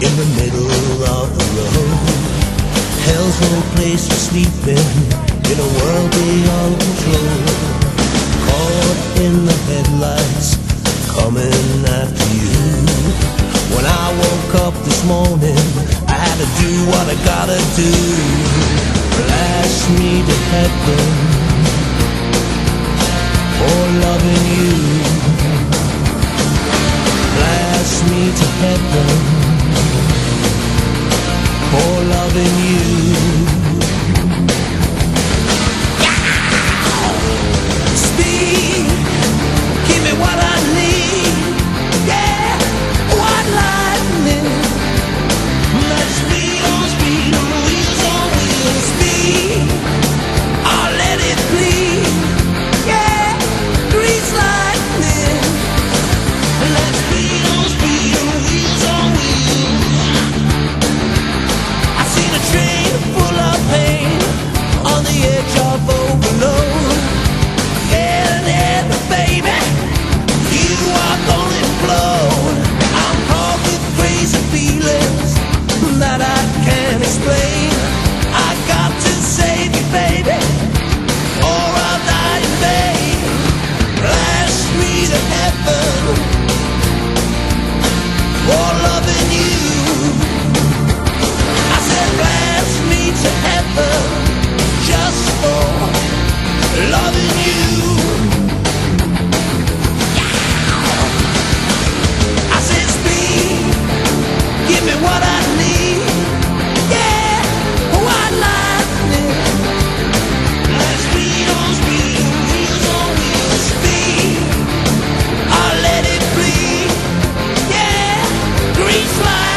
in the middle of the road. Hell's no place for sleeping in a world beyond control. Caught in the headlights, coming after you. When I woke up this morning, I had to do what I gotta do. Blast me to heaven for loving you. Blast me to heaven for loving you. Speed, give me what I need. Yeah, white lightning. Let's speed on speed on wheels on wheels. Speed, I'll let it bleed. Yeah, grease lightning. Let's speed on wheels on wheels. I seen a train full of pain on the edge of overload. Yeah, baby, you are gonna implode. I'm caught with crazy feelings that I can't explain. I got to save you, baby, or I'll die in vain. Blast me to heaven for loving you. I said blast me to heaven just for loving you. I said speed, give me what I need. Yeah, white lightning. Let's speed on wheels on wheels. Speed, I'll let it bleed. Yeah, grease light.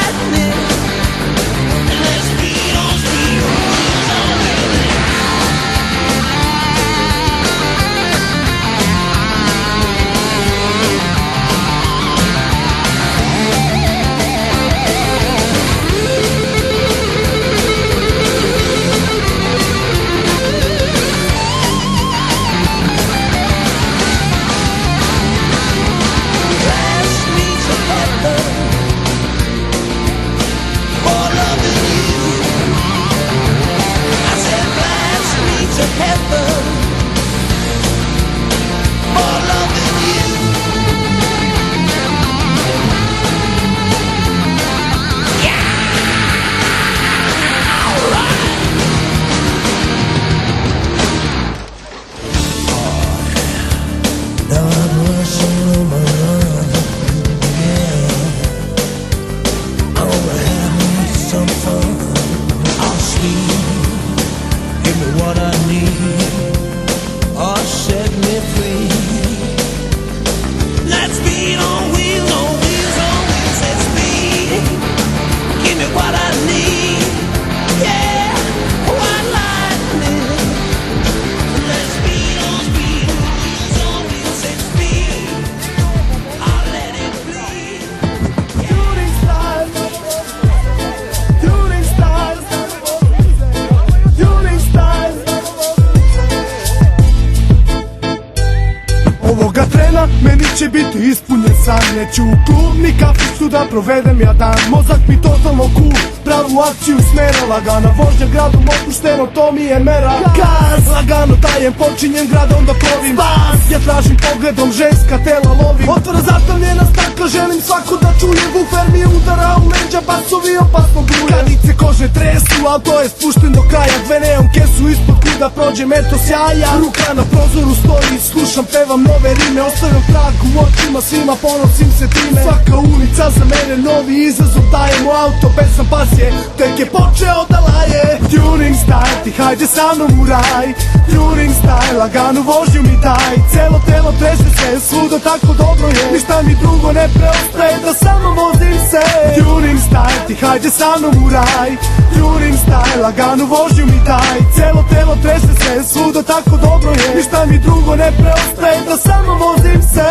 će biti ispunjen san. Neću u klub ni kafiću da provedem ja dan. Mozak mi totalno cool, pravu akciju smera. Lagana vožnja gradom opušteno, to mi je mera. Gaz, lagano dajem, počinjem grad, onda plovim. Spas, ja tražim pogledom, ženska tela lovim. Otvara zastavljena stakla, želim svako da čuje. Bufer mi udara u leđa, basovi opasno duje. Kadice kože tresu, al to je spušten do kraja. Dve neonke su ispod kuda prođe metro sjaja. Ruka na prozoru stoji, slušam, pevam nove rime. Ostavljam trag u očima svima, ponosim se time. Svaka ulica za mene novi izazov daje. Mu auto bez pasje, tek je počeo da laje. Tuning style, ti hajde sa mnom u raj. Tuning style, laganu vožnju mi daj. Celo telo trese se, svuda tako dobro je. Ništa mi drugo ne preostaje da samo vozim se. Tuning style, ti hajde sa mnom u raj. Tuning style, laganu vožnju mi daj. Celo telo trese se, svuda tako dobro je. Ništa mi drugo ne preostaje da samo vozim se.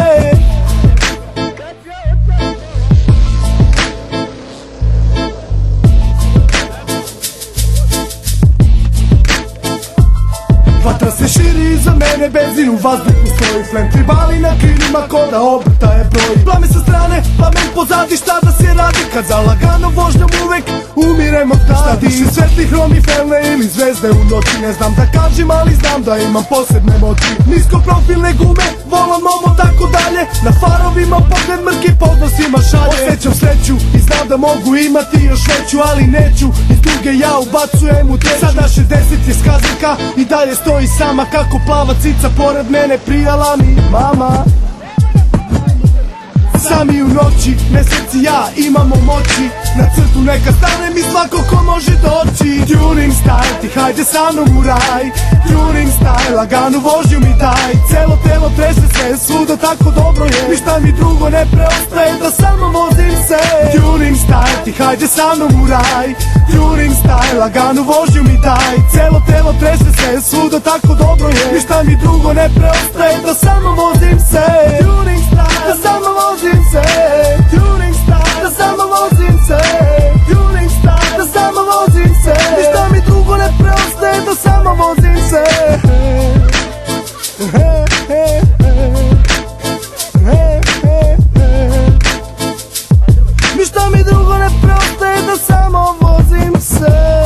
Vatra se širi iza mene, benzin u vazduhu stoji. Flem tribali na krilima ko da obrta je broj. Plame sa strane, plamen pozadi, šta da se radi kad za lagano vožnjom uvek umirem od gladi. Šta diše svetli hromi felne ili zvezde u noći. Ne znam da kažem, ali znam da imam posebne moći. Nisko profilne gume, volan momo tako dalje. Na farovima pogled mrki, podnosima šalje. Osjećam sreću i znam da mogu imati još veću, ali neću. Iz duge ja ubacujem u treću. Sada 60 je skazanka i dalje stoji sama. Kako plava cica pored mene, prijala mi mama. Sami u noći, meseci ja imamo moći. Na crtu neka stane mi svako ko može doći. Tuning style, ti hajde sa mnom u raj. Tuning style, laganu vožnju mi daj. Celo telo trese se, svuda tako dobro je. Ništa mi drugo ne preostaje da samo vozim se. Tuning style, ti hajde sa mnom u raj. Tuning style, laganu vožnju mi daj. Celo telo trese se, svuda tako dobro je. Ništa mi drugo ne preostaje da samo vozim se. Tuning style, da samo vozim se. Tuning style, da samo vozim se. Tuning style, da samo vozim se. Ništa mi drugo ne preostaje da samo vozim se. Ništa mi drugo ne preostaje da samo vozim se.